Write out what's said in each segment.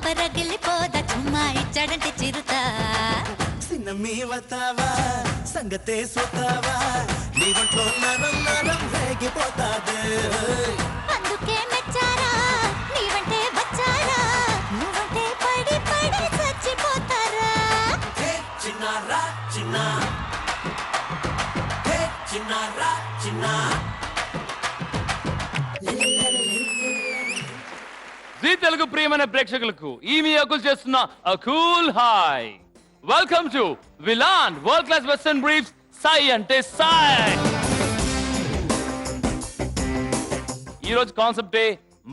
పరగిలిపోదా చుమ్మా ఇచ్చాడంటే చిరుతా సిన్నమీ వతావా సంగతే సుతావా నీ ఒంట్లో నరం నరం రేగిపోతాదే అందుకే మెచ్చారా నీవంటే వచ్చారా నువ్వంటే పడి పడి చచ్చిపోతారా చిన్నారా చిన్న చిన్నారా చిన్న జీ తెలుగు ప్రియమైన ప్రేక్షకులకు ఈ మీ అకుల్ చేస్తున్న a cool hi welcome to villain world class western briefs Sye Ante Sye ఈ రోజు కాన్సెప్టే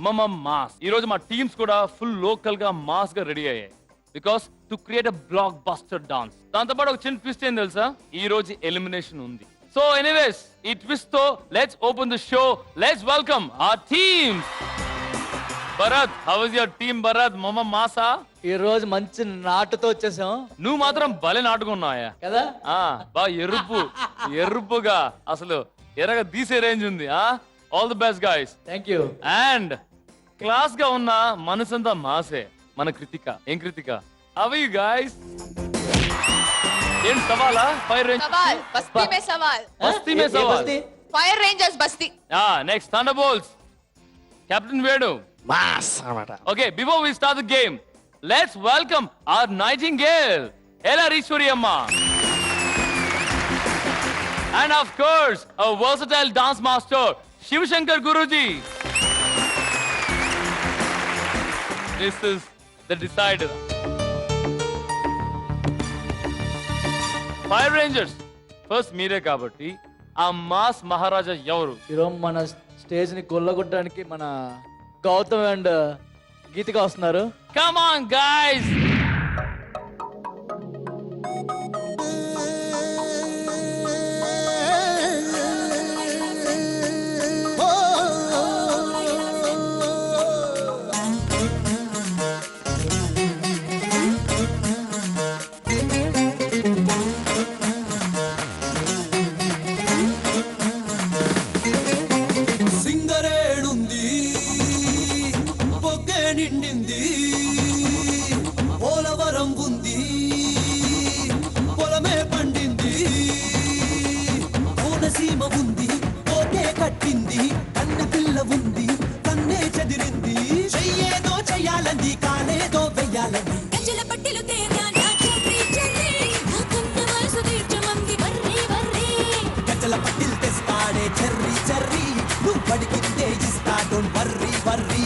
మమ మాస్. ఈ రోజు మా టీమ్స్ కూడా ఫుల్ లోకల్ గా మాస్ గా రెడీ అయ్యాయి because to create a block buster dance. దాంతో పాటు ఒక చిన్న ట్విస్ట్ ఏం తెలుసా, ఈ రోజు ఎలిమినేషన్ ఉంది. సో ఎనీవేస్ ఈ ట్విస్ట్ తో let's open the show. Let's welcome our teams. Bharat, how is your team? Bharat, మమ మాసా? ఈ రోజు మంచి నాటుతో వచ్చేసాం. నువ్వు మాత్రం భలే నాటుకున్నాయా కదా? బా ఎరుపుగా అసలు ఎర్రగా తీసే రేంజ్ ఉంది. All the best guys. Thank you. And class గా ఉన్న మనసంతా మాసే మన కృతిక. ఏం Kritika, how are you guys? ఏం సవాలా? ఫైర్ రేంజ్ सवाल बस्ती में सवाल బస్తీ మే సవాల్. फायर रेंजर्स बस्ती next thunder bolts captain Venu. Mass అన్నమాట. Okay, before we start the game, let's welcome our Nightingale, Ella Ishwari Amma. And of course, a versatile dance master, Shiv Shankar Guruji. This is the decider. Fire Rangers, first మీరే కాబట్టి ఆ mass మహారాజా ఎవరు? ఈరోజు మన stage ని కొల్లగొట్టడానికి మన Gautam and గీతిక వస్తున్నారు. Come on, guys! సింగరేణుంది పొగ్గే నిండింది పోలవరం ఉంది పొలమే పండింది కోనసీమ ఉంది పోకే కట్టింది కన్న పిల్ల ఉంది కన్నే చెదిరింది చెయ్యేదో చెయ్యాలంది కాలేదో వెయ్యాలంది గజల పట్టిలు తేరా నా చెర్రీ చెర్రీ నా కొంత వయసు తీర్చమంది వర్రీ వర్రీ గజల పట్టిల్ తెస్తాడే చెర్రీ చెర్రీ నువ్వు పడికిందే ఇస్తా డోంట్ వర్రీ వర్రీ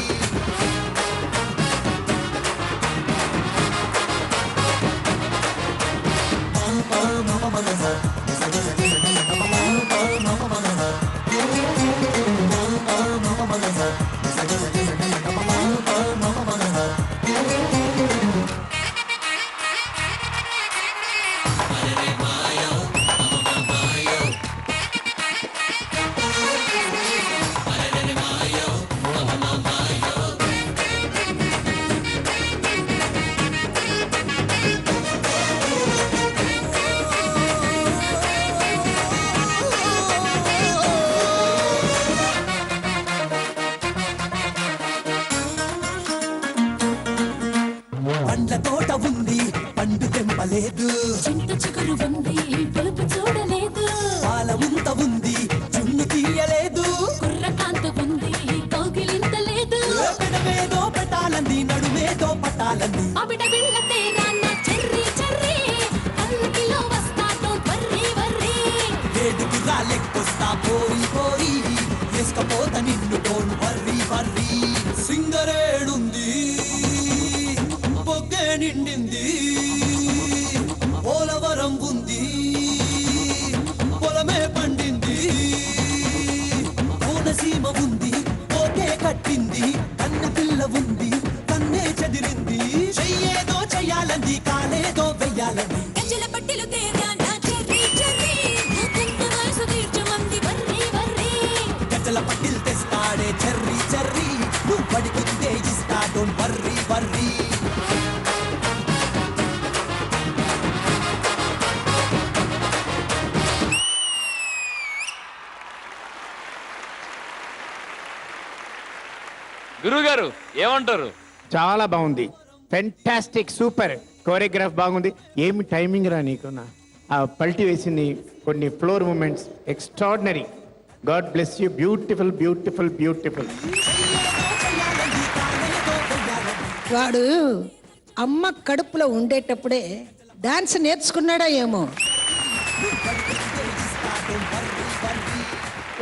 పండ్ల తోట ఉంది పండు తెంపలేదు చింత చిగురు ఉంది పులుపు చూడలేదు పాల ముంత ఉంది చున్ను తీయలేదు కుర్రకాంత ఉంది కౌగిలింత లేదు పెడమేదో పెట్టాలంది నడుమేదో పట్టాలంది అబిడ బిళ్ళ తేరా నా చెర్రీ చెర్రీ పల్లకిలో వస్తా డోంట్ వర్రీ వర్రీ వేడుకు రాలెక్కొస్తా పోయి పోయి వేసుకపోత నిన్ను డోంట్ వర్రీ వర్రీ సింగరేడుంది పొగ్గే నిండింది పోలవరం ఉంది పొలమే పండింది కోనసీమ ఉంది పోకే కట్టింది కన్న పిల్ల ఉంది కన్నే చెదిరింది చెయ్యేదో చెయ్యాలంది కాలేదో వెయ్యాలంది గజల పట్టిలు తేరా నా చెర్రీ చెర్రీ నా కొంత వయసు తీర్చమంది వర్రీ వర్రీ గజల పట్టిల్ తెస్తాడే చెర్రీ చెర్రీ నువ్వు పడికిందే ఇస్తా డోంట్ వర్రీ వర్రీ గురువు గారు ఏమంటారు? చాలా బాగుంది. ఫెంటాస్టిక్ సూపర్ కోరియోగ్రాఫ్ బాగుంది. ఏమి టైమింగ్ రా నీకు నా ఆ పల్టీ వేసింది కొన్ని floor moments extraordinary. God bless you. Beautiful beautiful beautiful. వాడు అమ్మ కడుపులో ఉండేటప్పుడే డాన్స్ నేర్చుకున్నాడా ఏమో.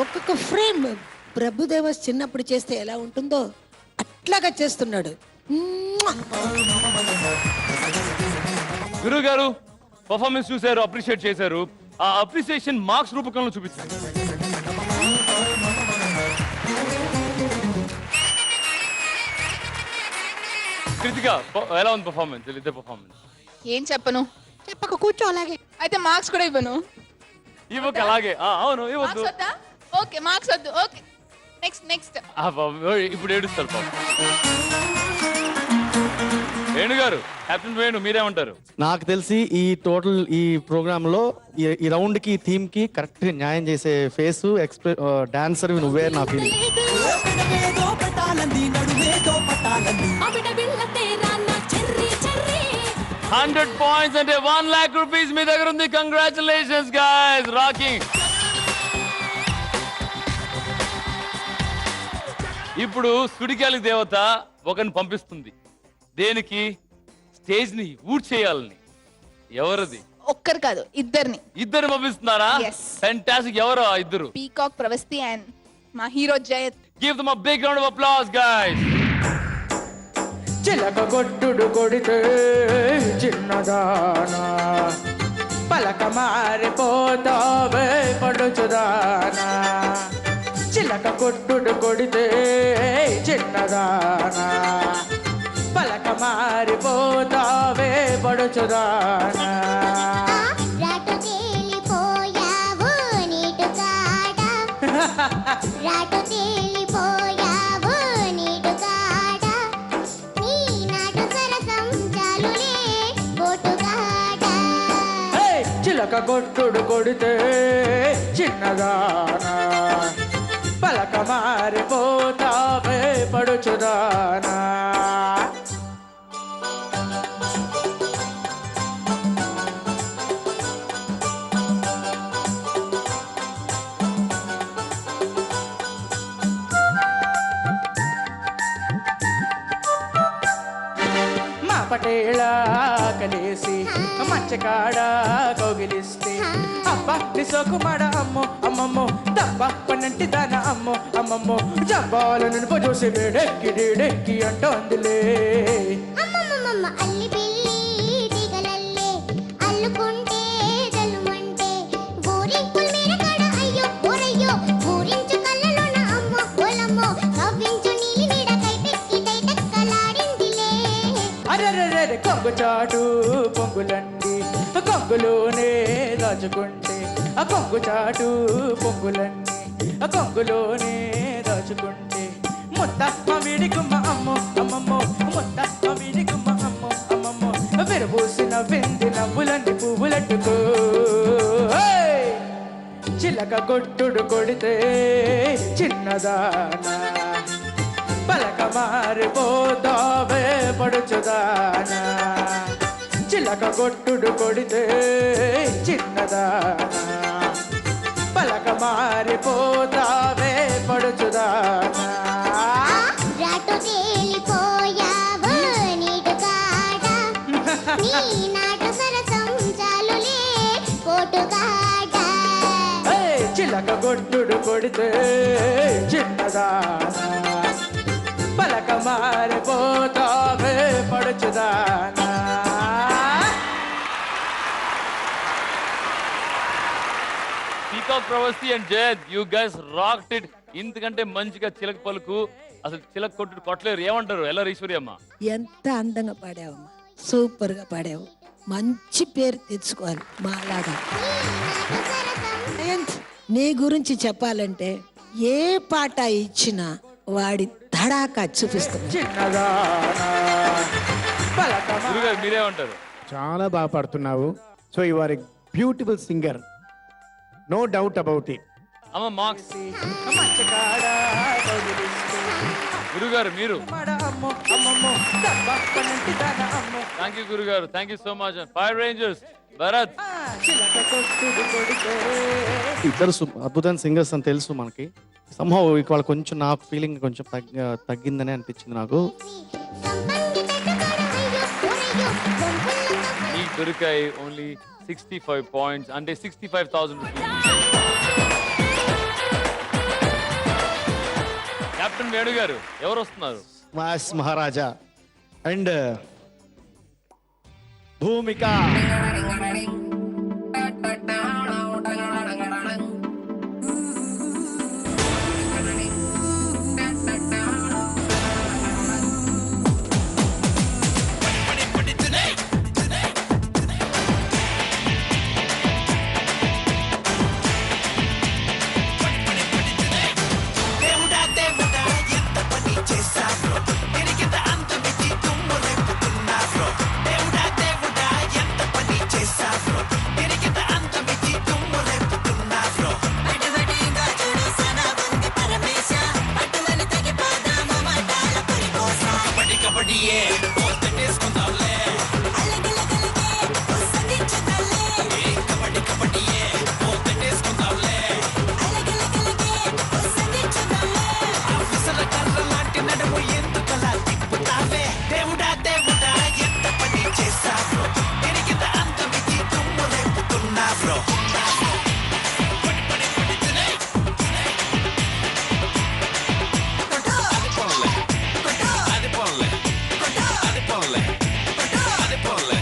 ఒక్కొక్క ఫ్రేమ్ ప్రభుదేవ చిన్నప్పుడు చేస్తే ఎలా ఉంటుందో అట్లాగా చేస్తున్నాడు. గురువు గారు పర్ఫార్మెన్స్ చూశారు, అప్రిషియేట్ చేశారు. ఆ అప్రిసియేషన్ మార్క్స్ రూపకంలో చూపించారు. కృతిక ఎలా ఉంది పర్ఫార్మెన్స్? ఇద్దరు పర్ఫార్మెన్స్ ఏం చెప్పను, చెప్పక కూర్చో అలాగే. అయితే మార్క్స్ కూడా ఇవ్వను. ఇవ్వక అలాగే అవును ఇవ్వద్దు. మార్క్స్ వద్దా? ఓకే మార్క్స్ వద్దు. Okay next next. ఇప్పుడు ఏడుస్తారు పాపం. వేణు గారు, కెప్టెన్ వేణు మీరేమంటారు? నాకు తెలిసి ఈ టోటల్ ఈ ప్రోగ్రామ్ లో ఈ రౌండ్ కి థీమ్ కి కరెక్ట్ న్యాయం చేసే ఫేస్ డాన్సర్ నువ్వే నా ఫీలింగ్. పెదవేదో పెట్టాలంది నడుమేదో పట్టాలంది ఆవిడ బిళ్ళ తేరా నా చెర్రీ చెర్రీ 100 పాయింట్స్ అంటే 1 lakh రూపీస్ మీ దగ్గర ఉంది. Congratulations guys, rocking. ఇప్పుడు సుడిగాలి దేవత ఒకరిని పంపిస్తుంది. దేనికి? స్టేజ్ ని ఊడ్చేయాలని. ఎవరది? ఒక్కరు కాదు, ఇద్దరిని. ఇద్దరు పంపిస్తున్నారా? Yes. ఫెంటాస్టిక్. ఎవరు ఆ ఇద్దరు? పీకాక్ ప్రవస్తి అండ్ మా hero Jayat. Give them a big round of applause guys. చిలక కొట్టుడు కొడితే చిన్నదానా పలక మారిపోతావే పడుచుదానా. చిలక కొట్టుడు కొడితే చిన్నదానా పలక మారిపోతావే పడుచుదానా. రాటు తేలిపోయావు నీటు కాడ రాటు తేలిపోయావు నీటు కాడ నీ నాటు సరసం చాలులే పోటుగాడ. చిలక కొట్టుడు కొడితే చిన్నదానా పలక మారిపోతావే పడుచుదానా. మా పటేళ కలిసి మంచకాడ కౌగిలిస్తే అబ్బా నిసోకుమాడ అమ్మో అమ్మమ్మో దబ్బ పన్నంటి దాన అమ్మో అమ్మమ్మో జబ్బాలు నునుపు చూసి వేడెక్కి అంటోందిలే. అమ్మమ్మమ్మ అల్లి పిల్లి దిగలల్లే అల్లుకుంటే జల్లుమంటే ఊరింపుల్ మీద కాడ అయ్యో ఓరయ్యో ఊరించు కళ్ళలోన అమ్మో ఓలమ్మో కవ్వించు నీలి నీడ కైటెక్కి కైటెక్కలాడిందిలే. అరెరెరె కొంగు చాటు పొంగులండి కొంగులోనే దాచుకుంటే ఆ కొంగు చాటు పొంగులండి ఆ కొంగులోనే దాచుకుంటే ముద్ద మామిడి గుమ్మ అమ్మో అమ్మమ్మో ముద్ద మామిడి గుమ్మ అమ్మో అమ్మమ్మో విరబూసిన వింది నవ్వులన్నీ పువ్వులట్టుకో. చిలక కొట్టుడు కొడితే చిన్నదానా పలక మారిపోతావే పడుచుదానా. చిలక కొట్టుడు కొడితే చిన్నదానా పలక మారిపోతావే పడుచుదానా. రాటు తేలిపోయావు నీటు కాడ నీ నాటు సరసం చాలులే పోటుగాడ. చిలక కొట్టుడు కొడితే చిన్నదానా పలక మారిపోతావే పడుచుదానా. Peacock Pravasthi and Jayad, you guys rocked it. ఇంతకంటే మంచిగా చిలక పలుకు అసలు చిలక కొట్టుడు కొట్టలేరు. ఏమంటారు ఎలా ఈశ్వర్యమ్మ? ఎంత అందంగా పాడావమ్మా, సూపర్ గా పాడావు. మంచి పేరు తెచ్చుకోవాలి మాలాగా. నీ గురించి చెప్పాలంటే ఏ పాట ఇచ్చినా వాడి తడాకా చూపిస్తున్నా. చిన్నదానా పలక గురుగారు మీరేమంటారు? చాలా బాగా పాడుతున్నావు. So you are a beautiful singer, no doubt about it. అమ్మ మార్క్స్. మంచకాడ కౌగిలిస్తే గురుగారు మీరు? అమ్మో అమ్మమ్మో దబ్బ పన్నంటి దాన థ్యాంక్ యూ గురుగారు, thank you so much. Fire rangers Bharat. ఇద్దరు అద్భుతమైన సింగర్స్ అని తెలుసు మనకి. సంహౌ ఇవాళ కొంచెం నా ఫీలింగ్ కొంచెం తగ్గిందని అనిపించింది నాకు. మీకు దొరికాయి ఓన్లీ 65 పాయింట్స్, అంటే 65,000 రూపీస్. కెప్టెన్ వేణు గారు ఎవరు వస్తున్నారు? మాస్ మహారాజా అండ్ భూమిక. దేవుడా దేవుడా ఎంత పని చేశారో తిరిగిత అంతమిచ్చి తుమ్ము రేపుతున్నారో. దేవుడా దేవుడా ఎంత పని చేశారో తిరిగిత అంతమిచ్చి తుమ్ము రేపుతున్నారో. అటువటిగా చూడు సనబంది పరమేశ పట్టుమని తగిపోదాము మటాల పురికోస కబడ్డీ కబడ్డీయే పోతేసుకుందాంలే. అలగలగలగే ఉసందించుదల్లే కబడ్డీ కబడ్డీయే పోతేసుకుందాంలే. అలగలగలగే ఉసందించుదల్లే ఆఫీసర్ల కర్ర లాంటి నడుము ఎందుకలా తిప్పుతావే. దేవుడా దేవుడా ఎంత పని చేశారో తిరిగిత అంతమిచ్చి తుమ్ము రేపుతున్నారో. అది పోన్లే అది పోన్లే అది పోన్లే.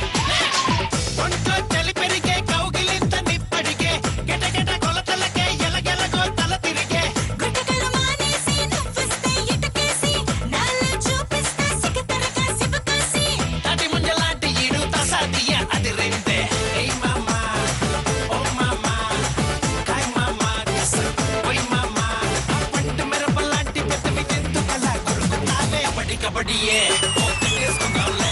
ఒంట్లో చలి పెరిగే కౌగిలింత నిప్పడిగే గిటగిట కొలతలకే ఎలగెలగో తల తిరిగే. గుట్టకలు మానేసి నువ్వొస్తే ఇటుకేసి నాలో చూపిస్తా సిగతరగా శివకాసి తాటి ముంజలాంటి ఈడు తసాదియ అది రెండే. ఏయ్ మామా ఓ మామా హాయ్ మామా ఓయ్ మామా పండు మిరపలాంటి పెద్దవి ఎందుకలా కొరుకుతావే. కబడ్డీ కబడ్డీయే పోతేసుకుందాంలే.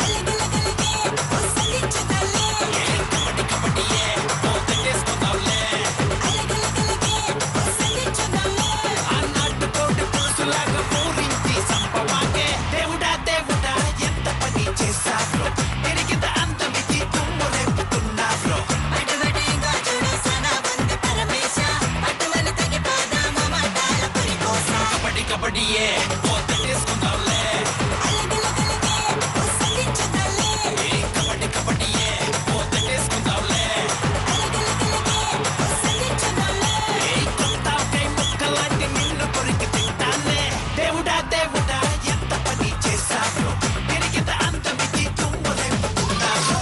అలగలగలగే ఉసందించుదల్లే కబడ్డీ కబడ్డీయే పోతేసుకుందాంలే. అలగలగలగే ఉసందించుదల్లే ఆ నాటుకోడి పులుసులాగా పూరించి సంపమాకే. దేవుడా దేవుడా ఎంత పని చేశారో తిరిగిత అంతమిచ్చి తుమ్ము రేపుతున్నారో. అటువటిగా చూడు సనబంది పరమేశ పట్టుమని తగిపోదాము మటాల పురికోస కబడ్డీ కబడ్డీయే పోతేసుకుందాంలే. అలగలగలగే ఉసందించుదల్లే కబడ్డీ కబడ్డీయే పోతేసుకుందాంలే. అలగలగలగే ఉసందించుదల్లే కొత్తావకాయ ముక్కలాంటి నిన్ను కొరికి తింటానే. దేవుడా దేవుడా ఎంత పని చేశారో తిరిగిత అంతమిచ్చి తుమ్ము రేపుతున్నారో.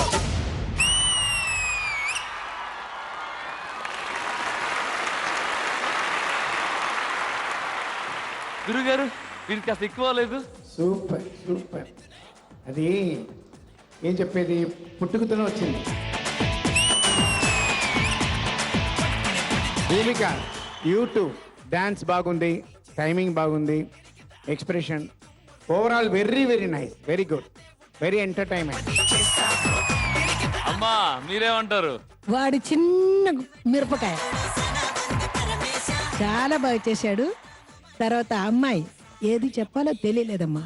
గురుగారు వీరికి కాస్త ఎక్కువ లేదు? Super super. అది ఏం చెప్పేది, పుట్టుకతోనే వచ్చింది. భూమిక యూట్యూబ్ డాన్స్ బాగుంది, టైమింగ్ బాగుంది, expression overall very very nice, very good, very entertainment. అమ్మా మీరేమంటారు? వాడి చిన్న మిరపకాయ చాలా బాగా చేశాడు. తర్వాత అమ్మాయి ఏది చెప్పాలో తెలియలేదమ్మా,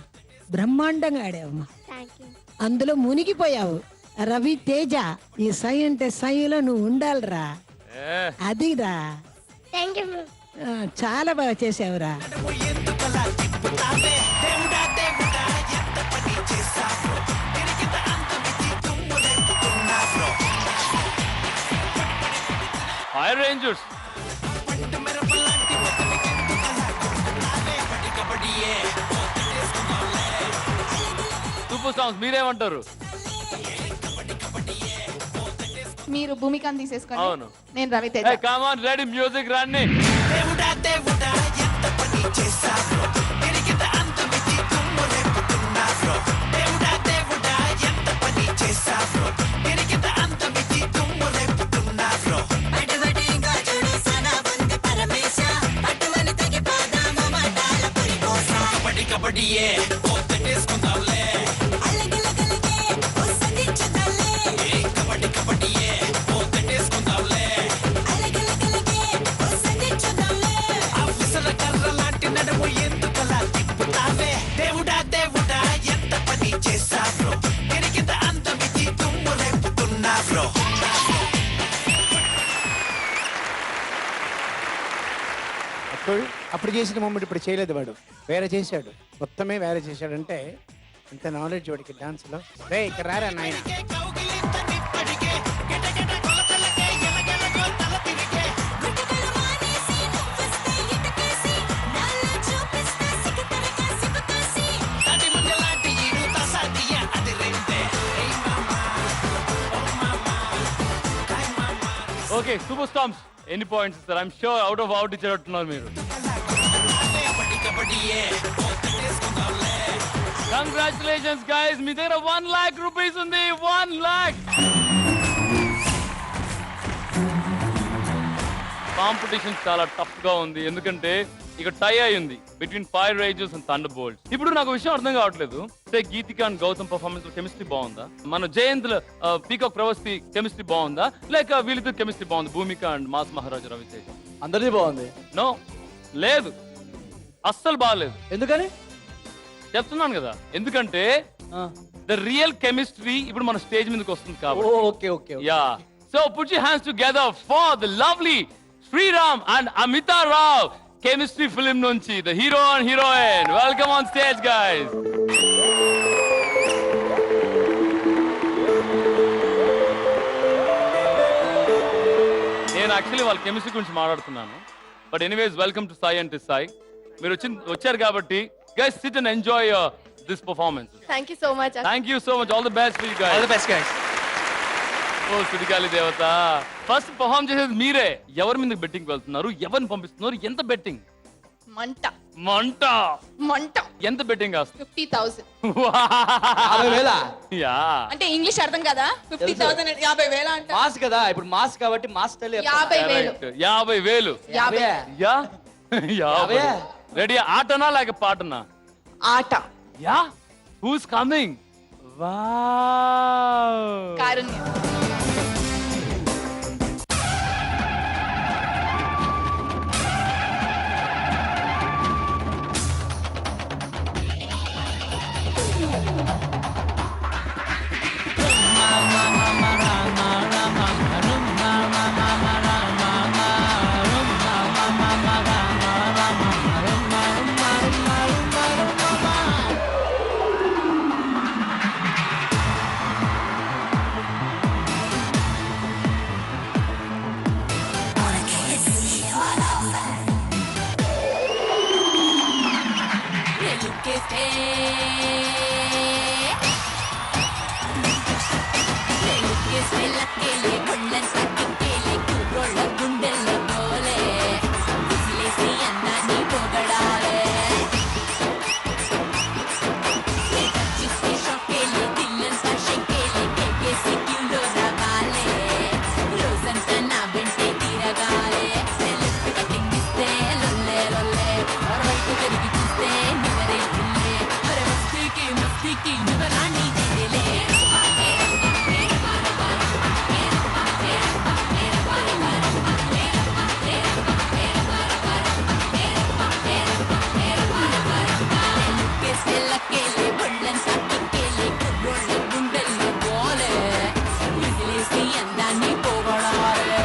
బ్రహ్మాండంగా ఆడావమ్మా. అందులో మునిగిపోయావు. రవి తేజ, ఈ సై అంటే సైలో నువ్వు ఉండాలిరా, ఏ, అదిరా. ఆ, చాలా బాగా చేసావురా. ఎందుకలా తిప్పుతావే. దేవుడా దేవుడా ఎంత పని చేశారో తిరిగిత అంతమిచ్చి తుమ్ము రేపుతున్నారో. ఫైర్ రేంజర్స్ పండు మిరపలాంటి పెద్దవి ఎందుకలా కొరుకుతావే. కబడ్డీ కబడ్డీయే పోతేసుకుందాంలే. సూపర్ సాంగ్స్ మీరేమంటారు? మీరు భూమికను తీసేసుకోండి. అవును. నేను Raviteja. Come on ready music రండి. దేవుడా దేవుడా ఎంత పని చేశారో తిరిగిత అంతమిచ్చి తుమ్ము రేపుతున్నారో. దేవుడా దేవుడా ఎంత పని చేశారో తిరిగిత అంతమిచ్చి తుమ్ము రేపుతున్నారో. అటువటిగా చూడు సనబంది పరమేశ పట్టుమని తగిపోదాము మటాల పురికోస కబడ్డీ కబడ్డీయే పోతేసుకుందాంలే. అలగలగలగే ఉసందించుదల్లే కబడ్డీ కబడ్డీయే పోతేసుకుందాంలే. అలగలగలగే ఉసందించుదల్లే అప్పుడు చేసిన మూమెంట్ ఇప్పుడు చేయలేదు వాడు, వేరే చేశాడు, మొత్తమే వేరే చేశాడంటే ఇంత నాలెడ్జ్ వాడికి డాన్స్లో. రే ఇక్కడ రారా నాయన. కౌగిలింత నిప్పడికే గిటగిట కొలతలకే ఎలగెలగో తల తిరిగే గుట్టగల మానేసి నువ్వొస్తే ఇటకేసి నాలో చూపిస్తా సిగతరగా సిగకాసి తడి మండలాంటి ఈడు తసాదియ అది రెండే ఏయ్ మామా ఓ మామా కాయ్ మామా ఓకే సూపర్ స్టార్స్ ఎన్ని పాయింట్స్ ఇస్తారు? I'm sure out of out ఇచ్చేటట్టున్నారు మీరు. అదే బడి కబడ్డీయే పోతేసుకుందాంలే. కంగ్రాచులేషన్స్ గైస్, మీ దగ్గర 1 lakh రూపీస్ ఉంది. 1 lakh. కాంపిటీషన్ చాలా టఫ్ గా ఉంది ఎందుకంటే ఇక టై అయింది between fire Rangers and thunder bolts. ఇప్పుడు నాకు విషయం అర్థం కావట్లేదు, అంటే గీతిక అండ్ గౌతమ్ పర్ఫార్మెన్స్ కెమిస్ట్రీ బాగుందా, మన జయంత్ పీకాక్ ప్రవస్తి కెమిస్ట్రీ బాగుందా, లేక వీళ్ళిద్దరు కెమిస్ట్రీ బాగుంది భూమిక అండ్ మాస్ మహారాజ్ రవితేజ? అందరిది బాగుంది. నో లేదు, అస్సలు బాగాలేదు. ఎందుకని చెప్తున్నాను కదా, ఎందుకంటే ద రియల్ కెమిస్ట్రీ ఇప్పుడు మన స్టేజ్ మీదకి వస్తుంది కాబట్టి. Okay okay yeah, so put your hands together for the lovely Sriram and Amitha Rao chemistry film నుంచి the hero and heroine. Welcome on stage guys. నేను యాక్చువల్లీ వాళ్ళ కెమిస్ట్రీ గురించి మాట్లాడుతున్నాను, but anyways welcome to Sai and Sai. మీరు వచ్చారు కాబట్టి guys sit and enjoy this performance. Thank you so much. Thank you so much. All the best for you guys. All the best guys. ఓ సుడిగాలి దేవత, first perform చేసేది మీరే. ఎవరి మీద బెట్టింగ్ వెళ్తున్నారు, ఎవరిని పంపిస్తున్నారు, ఎంత బెట్టింగ్? మంట మంట. మంట ఎంత బెట్టింగ్ కాస్తుంది? 50,000. 50,000 యా, అంటే ఇంగ్లీష్ అర్థం కదా. 50,000 50,000 అంట. మాస్ కదా, ఇప్పుడు మాస్ కాబట్టి మాస్ స్టైల్ 50,000. 50,000. 50. యా 50. రెడీ? ఆటనా లేక పాటనా? ఆట. Yeah, who's coming? వావ్, కారుణ్యం. ఎలుకేస్తే ఎలుకేస్తే లక్కేలే గుళ్ళంతా కిక్కేలే కుర్రోళ్ళ గుండెల్లో పోలే విసిలేసి అందాన్ని పొగడాలే చూస్తే షాకేలే దిల్లంతా షెక్కేలే కేకేసి క్యూలో రావాలే రోజంతా నా వెంటే తిరగాలే సెలెక్ట్ కటింగ్ ఇస్తే లొల్లే లొల్లే వైపు తిరిగి చూస్తే నివరే పిల్లే అరే మస్తీకి నివరాన్ని తెలే లక్కేలే బళ్ళంతా కిక్కేలే కుర్రోళ్ళ గుండెల్లో పోలే విసిలేసి అందాన్ని పోగొడాలే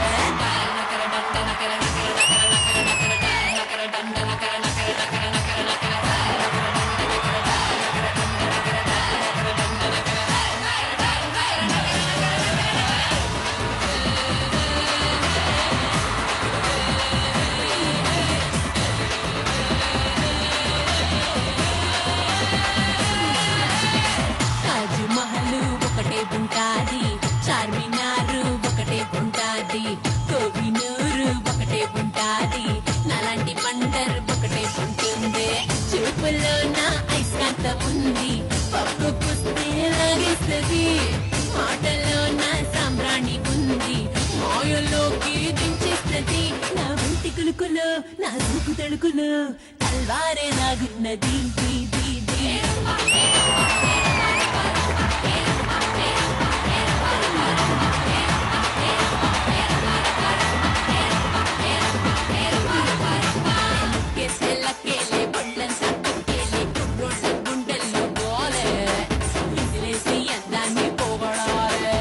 తాజ్ మహల్ ఒకటే ఉంటాది, చార్మినారు ఒకటే ఉంటాది, కోహినూరు ఒకటే ఉంటాది, నాలాంటి బండర్ ఒకటే ఉంటుంది. చూపులో నా ఐస్కాంతం ఉంది, పప్పు పుస్తే లాగేస్తుంది, మాటలో నా సాంబ్రాణి ఉంది, మాయలోకి దించేస్తుంది. నా వంటి కులుకులో నా సూకు తడుకులో తల్వారే లాగున్నది దీ దీ దీ. లక్కేలే బళ్ళంతా కిక్కేలే కుర్రోళ్ళ గుండెల్లో పోలే విసిలేసి అందాన్ని పోగొడాలే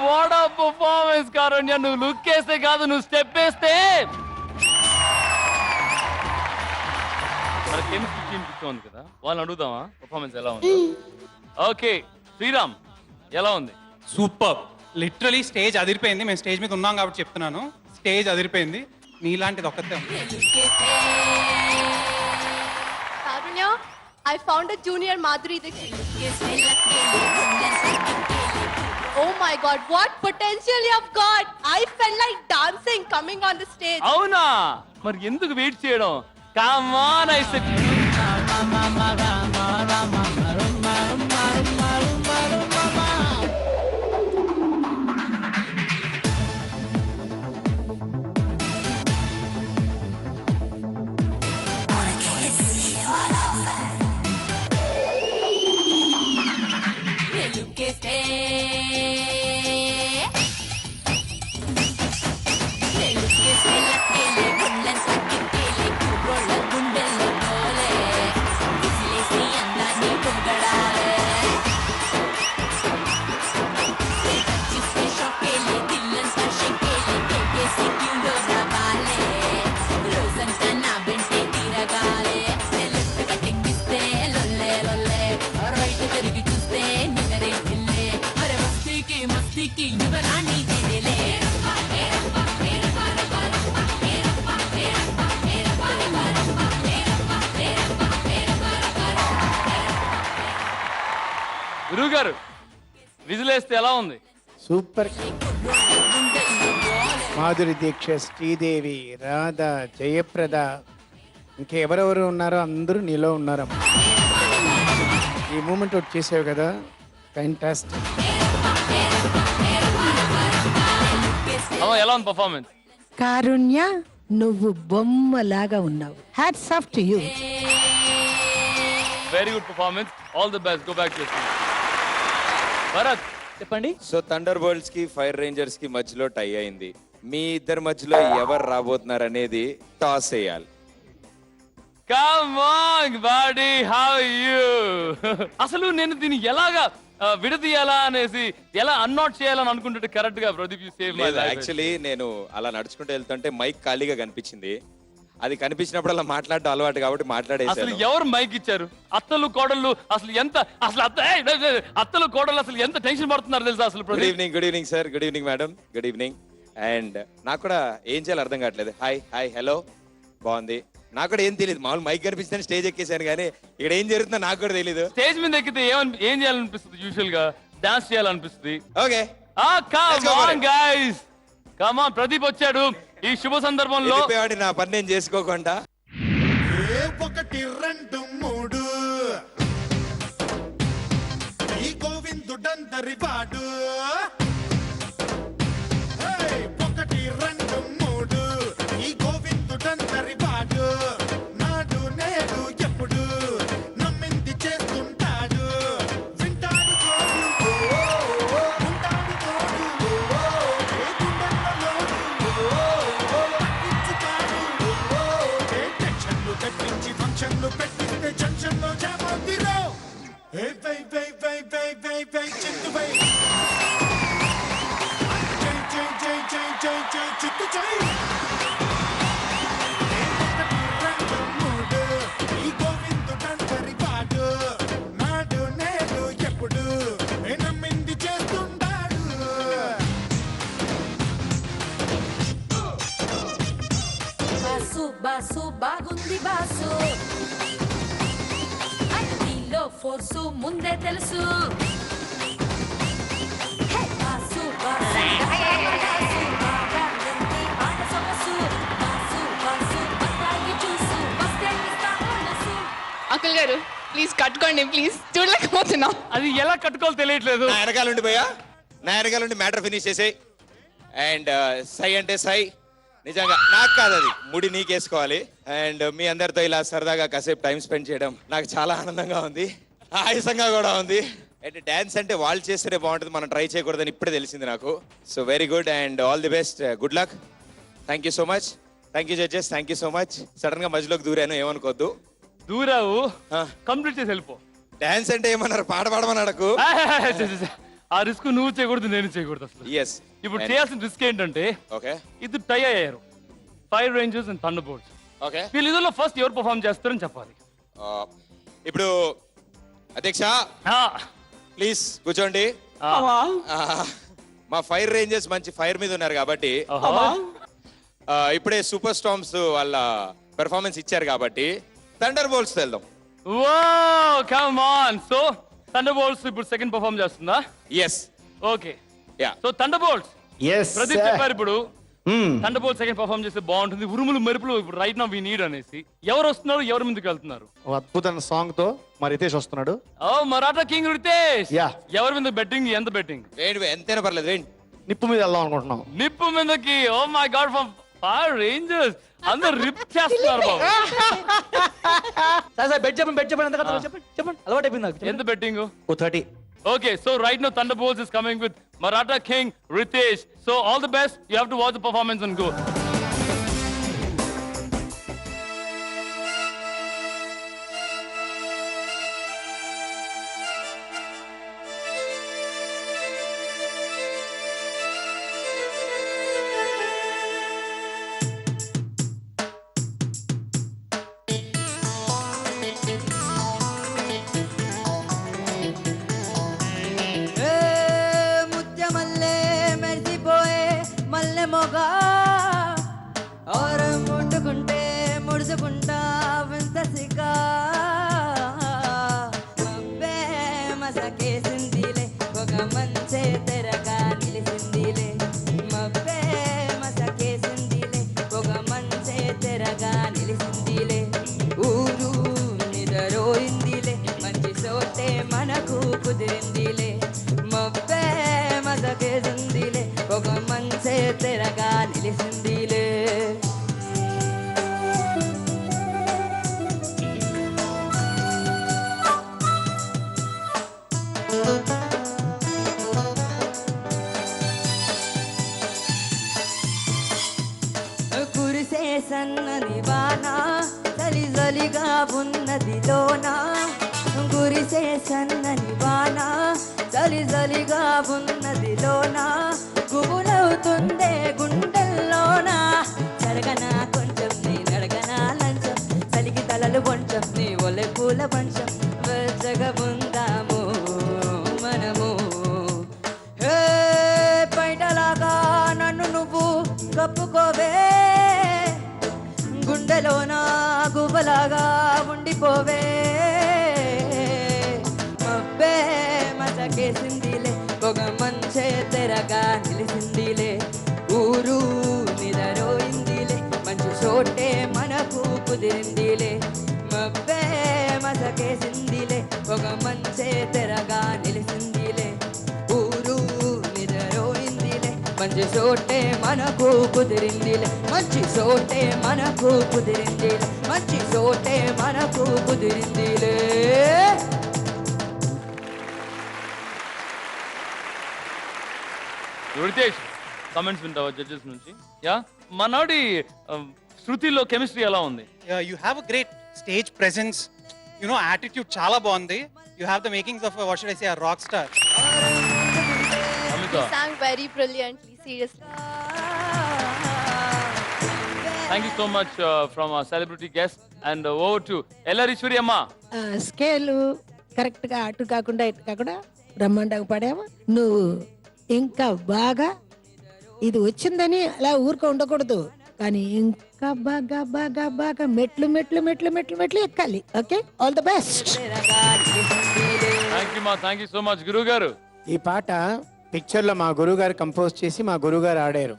వాట్ a పర్ఫార్మెన్స్ కారుణ్య. నువ్వు లుక్ వేస్తే కాదు, నువ్వు స్టెప్ వేస్తే మన కెమిస్ట్రీ టీమ్ ఉంది కదా, వాళ్ళని అడుగుదామా పర్ఫార్మెన్స్ ఎలా ఉంది? ఓకే శ్రీరామ్, ఎలా ఉంది? సూపర్. లిటరలీ స్టేజ్ అదిరిపోయింది. మేము స్టేజ్ మీద ఉన్నాం కాబట్టి చెప్తున్నాను, స్టేజ్ అదిరిపోయింది. నీలాంటిది ఒక్కతే ఉంది. Karunya, I found a junior Madhuri Dixit. Oh my God, what potential you have got! I felt like dancing coming on the stage. అవునా? మరి ఎందుకు వెయిట్ చేయడం? Come on, I said. గురువు గారు, విజిలేస్తే ఎలా ఉంది? సూపర్. మాధురి దీక్ష, శ్రీదేవి, రాధ, జయప్రద, ఇంకెవరెవరు ఉన్నారో అందరూ నీలో ఉన్నారమ్మా. ఈ మూమెంట్ ఒకటి చేసావు కదా, ఫ్యాంటాస్టిక్. ఎలా ఉంది పర్ఫార్మెన్స్? కారుణ్య, నువ్వు బొమ్మలాగా ఉన్నావు. Hats off to you. Very good performance. All the best. Go back to Bharat, చెప్పండి. సో థండర్ బోల్ట్స్ కి ఫైర్ రేంజర్స్ కి మధ్యలో టై అయింది. మీ ఇద్దరి మధ్యలో ఎవరు రాబోతున్నారు అనేది టాస్ వేయాలి. Come on body, how you? అసలు నేను దీన్ని ఎలాగా విడదీయాలా అనేసి, ఎలా అన్నాట్ చేయాలని అనుకుంటుంటే కరెక్ట్ గా Pradeep you save my life. Actually నేను అలా నడుచుకుంటూ వెళ్తుంటే మైక్ ఖాళీగా కనిపించింది. అది కనిపించినప్పుడు అలా మాట్లాడడం అలవాటు కాబట్టి అసలు మాట్లాడేసాను. ఎవరు మైక్ ఇచ్చారు? అత్తలు కోడళ్ళు అసలు ఎంత, అసలు అత్తలు కోడళ్ళు అసలు ఎంత టెన్షన్ పడుతున్నారు తెలుసా అసలు? Good evening sir. Good evening madam. Good evening. And నాకు కూడా ఏం చేయాలో అర్థం కావట్లేదు. హాయ్ హాయ్ హలో, బాగుంది. నాకు కూడా ఏం తెలియదు. మామూలు మైక్ కనిపిస్తే స్టేజ్ ఎక్కేసాను, కానీ ఇక్కడ ఏం జరుగుతుందో నాకు కూడా తెలియదు. స్టేజ్ మీద ఎక్కితే ఏం చేయాలనిపిస్తుంది? యూజువల్ గా డాన్స్ చేయాలనిపిస్తుంది. Okay, come on guys, come on. Pradeep వచ్చాడు ఈ శుభ సందర్భంలో. నా పని నేను చేసుకోకుండా. ఒకటి రెండు మూడు ఈ గోవిందుడందరి వాడు. ఒకటి రెండు మూడు ఈ గోవిందుడందరి వాడు. నాడు నేడు ఎప్పుడు నమ్మింది చేస్తుంటాడు. వింటాడు తోడు, ఉంటాడు తోడు, తెప్పించి ఫంక్షన్లు పెట్టిస్తే జంక్షన్లో జామోతిరో. వై వై వై వై వై వై వై చిందువై, జై జై జై జై జై జై చిత్తు జై. ఒకటి రెండు మూడు ఈ గోవిందుడందరి వాడు. నాడు నేడు ఎప్పుడు నమ్మింది చేస్తుంటాడు. బాసు బాసు బాగుంది బాసు, అదిలో ఫోర్సు ముందే తెలుసు. బాసు బాసు బాసు బాగా ఉంది ఆట సొగసు. బాసు బాసు బత్తాయి చూసు వస్తే ఇస్తాను. అంకుల్ గారు ప్లీజ్ కట్టుకోండి ప్లీజ్, చూడలేకపోతున్నా. అది ఎలా కట్టుకోవాలో తెలియట్లేదు. నా వెనకాలండి భయ్యా, నా వెనకాలండి మ్యాటర్ ఫినిష్ చేసేయి. అండ్ సై అంటే సై, నిజంగా నాకు కాదు, అది ముడి నీకేసుకోవాలి. అండ్ మీ అందరితో ఇలా సరదాగా కాసేపు టైం స్పెండ్ చేయడం నాకు చాలా ఆనందంగా ఉంది, ఆయాసంగా కూడా ఉంది. అండ్ డాన్స్ అంటే వాళ్ళు చేస్తేనే బాగుంటుంది, మనం ట్రై చేయకూడదని ఇప్పుడే తెలిసింది నాకు. So very good and all the best. Good luck. Thank you so much. Thank you judges. Thank you so much. Sudden గా మధ్యలోకి దూరాను, ఏమనుకోవద్దు. దూరావు, కంప్లీట్ చేసి వెళ్ళిపో. డాన్స్ అంటే ఏమన్నారు, పాట పాడమని అడకు. ఆ రిస్క్ నువ్వు చేయకూడదు, నేను చేయకూడదు అసలు. ఎస్ ఇప్పుడు చేయాల్సిన రిస్క్ ఏంటంటే ఓకే ఇది టై అయ్యారు, fire Rangers and thunder bolts. Okay వీళ్ళు ఇదిలో ఫస్ట్ ఎవరు పర్ఫామ్ చేస్తారని చెప్పాలి. ఇప్పుడు అధ్యక్ష ఆ, ప్లీజ్ కూర్చోండి. ఆ, మా ఫైర్ రేంజర్స్ మంచి ఫైర్ మీద ఉన్నారు కాబట్టి ఓహో. ఇప్పుడే సూపర్ స్టార్మ్స్ వాళ్ళ పెర్ఫార్మెన్స్ ఇచ్చారు కాబట్టి థండర్ బోల్ట్స్ వెళ్దాం. Wow, come on. So, Thunderbolts ఇప్పుడు సెకండ్ పర్ఫామ్ చేస్తుందా? Yes okay. Yeah so Thunderbolts yes Pradeep చెప్పారు ఇప్పుడు Thunderbolts సెకండ్ పర్ఫామ్ చేస్తే బాగుంటుంది, ఉరుములు మెరుపులు ఇప్పుడు రైట్ నౌ వి నీడ్ అనేసి. ఎవరు వస్తున్నారు, ఎవరు ముందుకు వెళ్తున్నారు? ఓ అద్భుతమైన సాంగ్ తో మా రితేష్ వస్తున్నాడు. ఓ మరాఠా కింగ్ రితేష్. Yeah. ఎవరి మీద బెట్టింగ్, ఎంత బెట్టింగ్? వేయండి ఎంతైనా పర్లేదు వేయండి. నిప్పు మీద వెళ్దాం అనుకుంటున్నాం. నిప్పు మీదకి. Oh my God, from fire rangers అందరు రిప్ చేస్తున్నారు బాబు. సార్ బెట్ చెప్పండి ఎంత కదా చెప్పండి అలవాటు అయిపోయింది నాకు. ఎంత betting? 30. Okay, so right now Thunderbolts is coming with Maratha King Ritesh. So all the best. You have to watch the performance and go. ముత్యమల్లే మెరిసిపోయే మల్లె మొగ ఓరం ముట్టుకుంటే ముడుచుకుంటా వింతసిగా మబ్బే మసకేసిందిలే ఒక మంచే తెరగా నిలిసిందిలే మబ్బే మసకేసిందిలే ఒక మంచే తెరగా నిలిసిందిలే ఊరు నిదరోయిందిలే మంచి చోటే మనకు కుదిరిందిలే మబ్బే మసకేసిందిలే ఒక మంచే తెరగా నిలిసిందిలే కురిసే సన్నని వాన చలి చలిగా ఉన్నది లోన కురిసే సన్నని వాన చలి చలిగా ఉన్నది లోన గుబులవుతుందే గుండెల్లోన జరగనా కొంచెం నీ నడగనా లంచం చలికి తలలు కొంచెం నీ ఒలె పూల పంచం వెచ్చగా ఉందాము మనము హే బయటలాగా నన్ను నువ్వు కప్పుకోవే గుండెలోన గువ్వలాగా ఉండిపోవే మబ్బే మసకేసిందిలే ఒక మంచే తెరగా నిలిసిందిలే ఊరు నిదరోయిందిలే మంచి చోటే మనకు కుదిరిందిలే మబ్బే మసకేసిందిలే ఒక మంచే తెరగా నిలిసిందిలే ఊరు నిదరోయిందిలే మంచి చోటే మనకు కుదిరిందిలే మంచి చోటే మనకు కుదిరిందిలే మంచి చోటే మనకు కుదిరిందిలే. రితేష్ కామెంట్స్ వింటావా జడ్జెస్ నుంచి? యా, మనోడి శృతిలో కెమిస్ట్రీ ఎలా ఉంది? You have a great stage presence, you know attitude చాలా బాగుంది. You have the makings of what should I say, rock star. Amitha, You sang very brilliantly, seriously. Thank you so much from celebrity guest and over to L R Eswari అమ్మ. Scale correct గా అటు కాకుండా ఇటు కాకుండా బ్రహ్మాండంగా పాడావు నువ్వు. ఇంకా బాగా ఇది వచ్చిందని అలా ఊరుకో ఉండకూడదు, కానీ ఇంకా బాగా బాగా బాగా మెట్లు మెట్లు మెట్లు మెట్లు మెట్లు ఎక్కాలి. Okay, all the best. Thank you మా, థ్యాంక్ యూ సో మచ్ గురువు గారు. ఈ పాట పిక్చర్లో మా గురుగారు కంపోజ్ చేసి మా గురుగారు ఆడారు.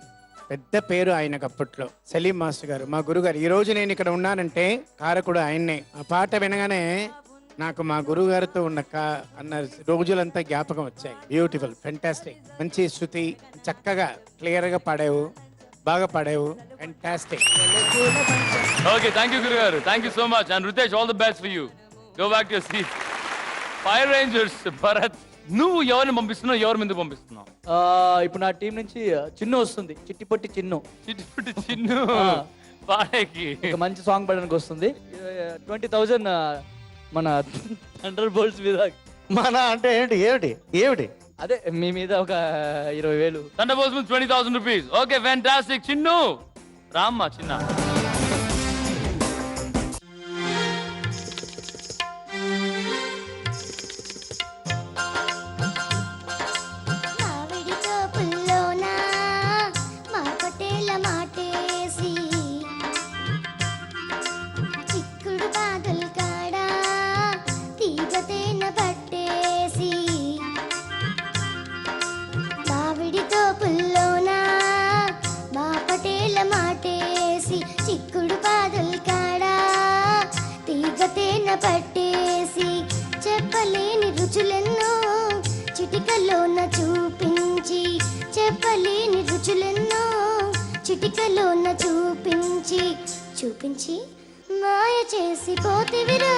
పెద్ద పేరు ఆయనకు అప్పట్లో, సలీం మాస్టర్ గారు మా గురుగారు. ఈ రోజు నేను ఇక్కడ ఉన్నానంటే కారకుడు ఆయన్నే. ఆ పాట వినగానే నాకు మా గురువు గారితో ఉన్న అన్న రోజులంతా జ్ఞాపకం వచ్చాయి. బ్యూటిఫుల్, ఫెంటాస్టిక్, మంచి శృతి, చక్కగా క్లియర్ గా పాడావు, బాగా పాడావు, ఫెంటాస్టిక్. ఓకే, థ్యాంక్ యూ గురువు గారు, thank you so much. And Ritesh, all the best for you. Go back to your seat. Fire rangers Bharat, నువ్వు ఎవరిని పంపిస్తున్నావు, ఎవరి మీద పంపిస్తున్నావు? ఇప్పుడు నా టీం నుంచి చిన్ను వస్తుంది, చిట్టిపొట్టి చిన్ను. చిట్టుపుట్టి చిన్ను పాడేకి ఒక మంచి సాంగ్ పాడడానికి వస్తుంది. 20,000 మన థండర్ బోల్ట్స్ మీద. మన అంటే ఏంటి ఏమిటి ఏమిటి అదే మీ మీద ఒక 20,000. Thunderbolts means 20,000 rupees. Okay fantastic. Chinnu రామ్మా చిన్న. మామిడితో పుల్లోనా మా పటేల మాటేసి చిక్కుడు బాదల్ కాడా తీగతేన పట్టేసి మామిడితో పుల్లోనా మా పటేల మాటేసి చిక్కుడు బాదల్ కాడా తీగతేన పట్టేసి చెప్పలేని రుచులెన్నో చిటికలోన చూపించి చెప్పలేని రుచులెన్నో చిటికలోన చూపించి చూపించి మాయ చేసి పోతివిరో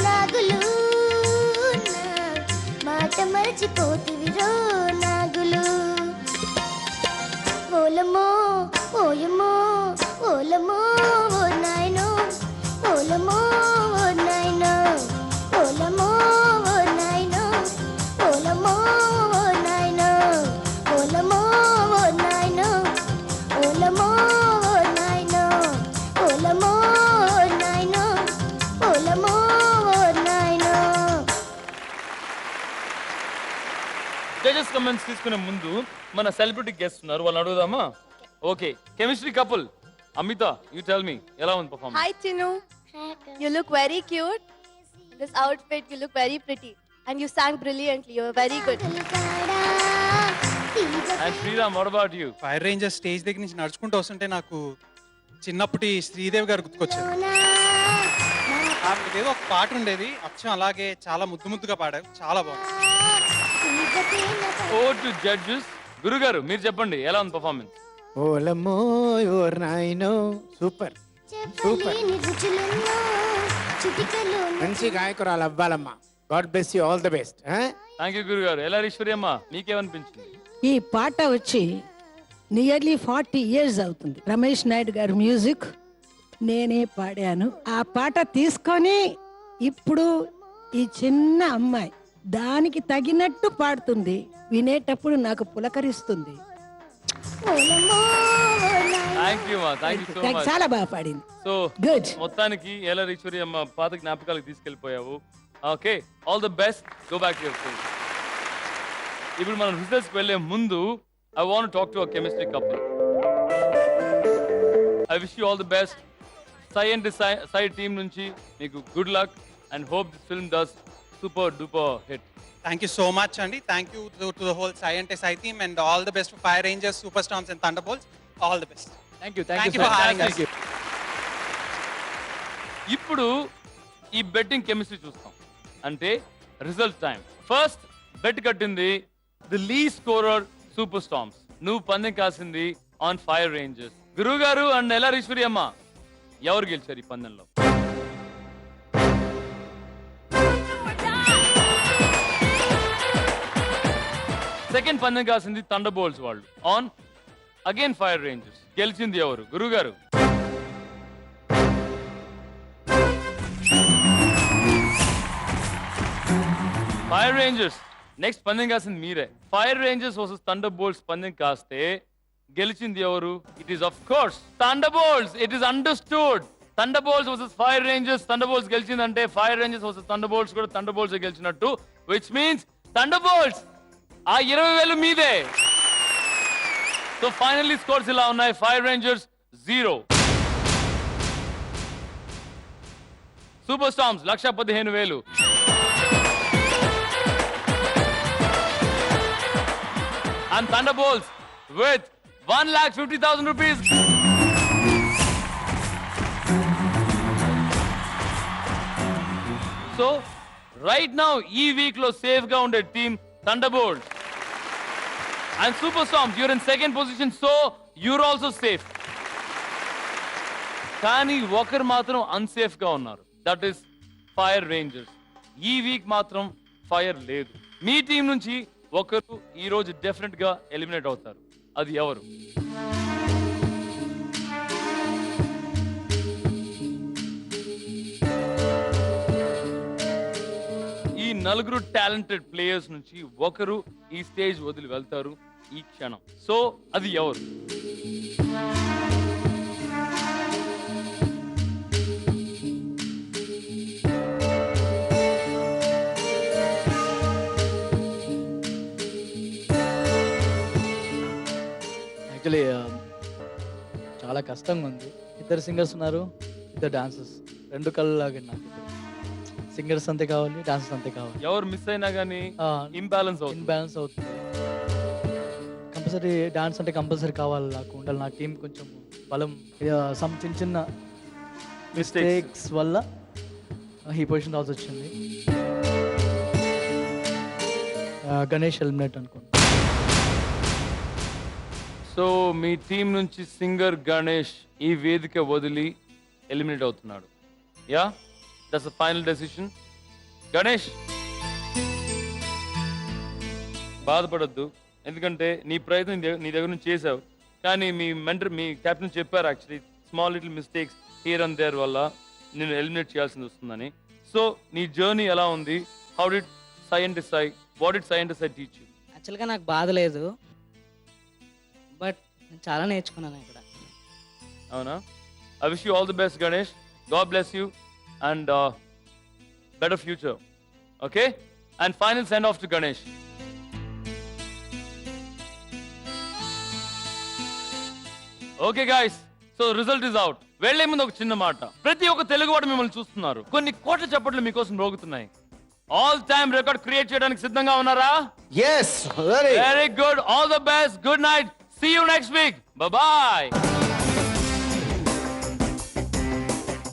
నాగులు నా మాట మరచిపోతివిరో నాగులు ఓలమో ఓయమో ఓలమో ఓ నాయనో ఓలమో ఓ నాయనో ఓలమో ఓ నాయనో ఓలమో ఓ నాయనో ఓలమో ఓ నాయనో ఓలమో ఓ నాయనో ఓలమో ఓ నాయనో ఓలమో ఓ నాయనో. జడ్జెస్ కమెంట్స్ తీసుకునే ముందు మన సెలబ్రిటీ గెస్ట్ ఉన్నారు, వాళ్ళని అడుగుదామా? Okay, chemistry couple Amitha, you tell me ఎలా ఉంది performance? Hi Chinu, you look very cute. This outfit, you look very pretty. And you sang brilliantly, you were very good. And Sriram, what about you? Fire ranger stage దగ్గర నుంచి నడుచుకుంటూ వస్తుంటే నాకు చిన్నప్పటి శ్రీదేవి గారు గుర్తుకొచ్చారు. ఆవిడది ఏదో ఒక పాట ఉండేది, అచ్చం అలాగే చాలా ముద్దు ముద్దుగా పాడారు, చాలా బాగుంది. ఓ టు జడ్జెస్. గురుగారు మీరు చెప్పండి ఎలా ఉంది పర్ఫార్మెన్స్? ఓలమ్మో ఓర్ నాయనో సూపర్ సూపర్. మంచి గాయకురాలు అవ్వాలమ్మా. God bless you, all the best. Thank you గురుగారు. ఎలా ఈశ్వర్యమ్మ మీకేమనిపించింది? ఈ పాట వచ్చి నియర్లీ 40 years అవుతుంది. రమేష్ నాయుడు గారు మ్యూజిక్, నేనే పాడాను. ఆ పాట తీసుకొని ఇప్పుడు ఈ చిన్న అమ్మాయి దానికి తగినట్టు పాడుతుంది. వినేటప్పుడు నాకు పులకరిస్తుంది. థ్యాంక్ యూ మా, థ్యాంక్ యూ సో మచ్. చాలా బాగా పాడింది. So Good. మొత్తానికి ఎలా ఈశ్వర్యమ్మ పాత జ్ఞాపకాలకు తీసుకెళ్ళిపోయావు. Okay, all the best, go back to your place. ఇప్పుడు మనం రిజల్ట్స్ వెళ్ళే ముందు I want talk to a chemistry couple. I wish you all the best. Sye and Sye team నుంచి మీకు good luck and hope this film does super duper hit. Thank you so much అండి. Thank you to the whole Sye Ante Sye team and all the best for fire rangers, super storms and thunderbolts. All the best. Thank you Thank you for having us. ఇప్పుడు ఈ betting chemistry చూస్తాం. అంటే result time. First bet కట్టింది the లీ scorer super storms. నువ్వు పందెం కాసింది on fire Rangers. గురువు గారు అండ్ ఎలా ఈశ్వరియమ్మ ఎవరు గెలిచారు ఈ పందెంలో? సెకండ్ పందెం కాసింది థండర్బోల్ట్స్ వాళ్ళు ఆన్ అగైన్ ఫైర్ రేంజర్స్. గెలిచింది ఎవరు? గురువు గారు. Fire Rangers. నెక్స్ట్ పందెం కాసింది మీరే. ఫైర్ రేంజర్స్ వర్సెస్ థండర్బోల్ట్స్ పందెం కాస్తే గెలిచింది ఎవరు? It is of course thunderbolts. It is understood. Thunderbolts versus fire rangers. Thunderbolts గెలిచిందంటే ఫైర్ రేంజర్స్ వర్సెస్ థండర్బోల్ట్స్ కూడా థండర్బోల్ట్స్ గెలిచినట్టు, విచ్ మీన్స్ థండర్బోల్ట్స్ ఆ 20,000 మీదే. సో ఫైనల్లీ స్కోర్స్ ఇలా ఉన్నాయి. Fire Rangers 0, super storms 1,15,000, and Thunderbolts with 1,50,000 rupees. So right now ఈ week లో safe గా ఉండే team Thunderbolts and Super Storms. You're in second position, so you're also safe. కానీ ఒకరు మాత్రం అన్సేఫ్ గా ఉన్నారు. That is fire Rangers. ఈ వీక్ మాత్రం ఫైర్ లేదు. మీ టీం నుంచి ఒకరు ఈ రోజు డెఫినెట్ గా ఎలిమినేట్ అవుతారు. అది ఎవరు? ఈ నలుగురు టాలెంటెడ్ ప్లేయర్స్ నుంచి ఒకరు ఈ స్టేజ్ వదిలి వెళ్తారు ఈ క్షణం. సో అది ఎవరు? యాక్చువల్లీ చాలా కష్టంగా ఉంది. ఇద్దరు సింగర్స్ ఉన్నారు, ఇద్దరు డాన్సర్స్, రెండు కళ్ళలాగా నాకు. సింగర్స్ అంతే కావాలి, డాన్సర్స్ అంతే కావాలి. ఎవరు మిస్ అయినా కానీ ఇంబ్యాలెన్స్ అవుతుంది. ఇన్బ్యాలెన్స్ అవుతుంది. కంపల్సరీ డాన్స్ అంటే కంపల్సరీ కావాలి నాకు, ఉండాలి. నా టీం కొంచెం బలం. సమ్ చిన్న చిన్న మిస్టేక్స్ వల్ల ఈ పొజిషన్ రావాల్సి వచ్చింది. గణేష్ ఎలిమినేట్ అనుకోండి. సో మీ టీం నుంచి సింగర్ గణేష్ ఈ వేదిక వదిలి ఎలిమినేట్ అవుతున్నాడు. Yeah, that's the final decision. Ganesh, బాధపడద్దు, ఎందుకంటే నీ ప్రయత్నం నీ దగ్గర నుంచి చేసావు. కానీ మీ మెంటర్, మీ కెప్టెన్ చెప్పారు actually small little mistakes here and there వల్ల నేను ఎలిమినేట్ చేయాల్సింది వస్తుందని. సో నీ జర్నీ ఎలా ఉంది? How did Sai, what did Sai teach you? యాక్చువల్గా నాకు బాధ లేదు, బట్ నేను చాలా నేర్చుకున్నాను ఇక్కడ. అవునా? I wish you all the best Ganesh. God bless you and better future. Okay? And final send off to Ganesh. Okay guys, so result is out. వెళ్ళే ముందు ఒక చిన్న మాట. ప్రతి ఒక్క తెలుగువాడు మిమ్మల్ని చూస్తున్నారు. కొన్ని కోట్ల చప్పట్లు మీకోసం రోగుతున్నాయి. ఆల్ టైమ్ రికార్డ్ క్రియేట్ చేయడానికి సిద్ధంగా ఉన్నారా? Yes, very. Very good. All the best. Good night. See you next week. Bye bye.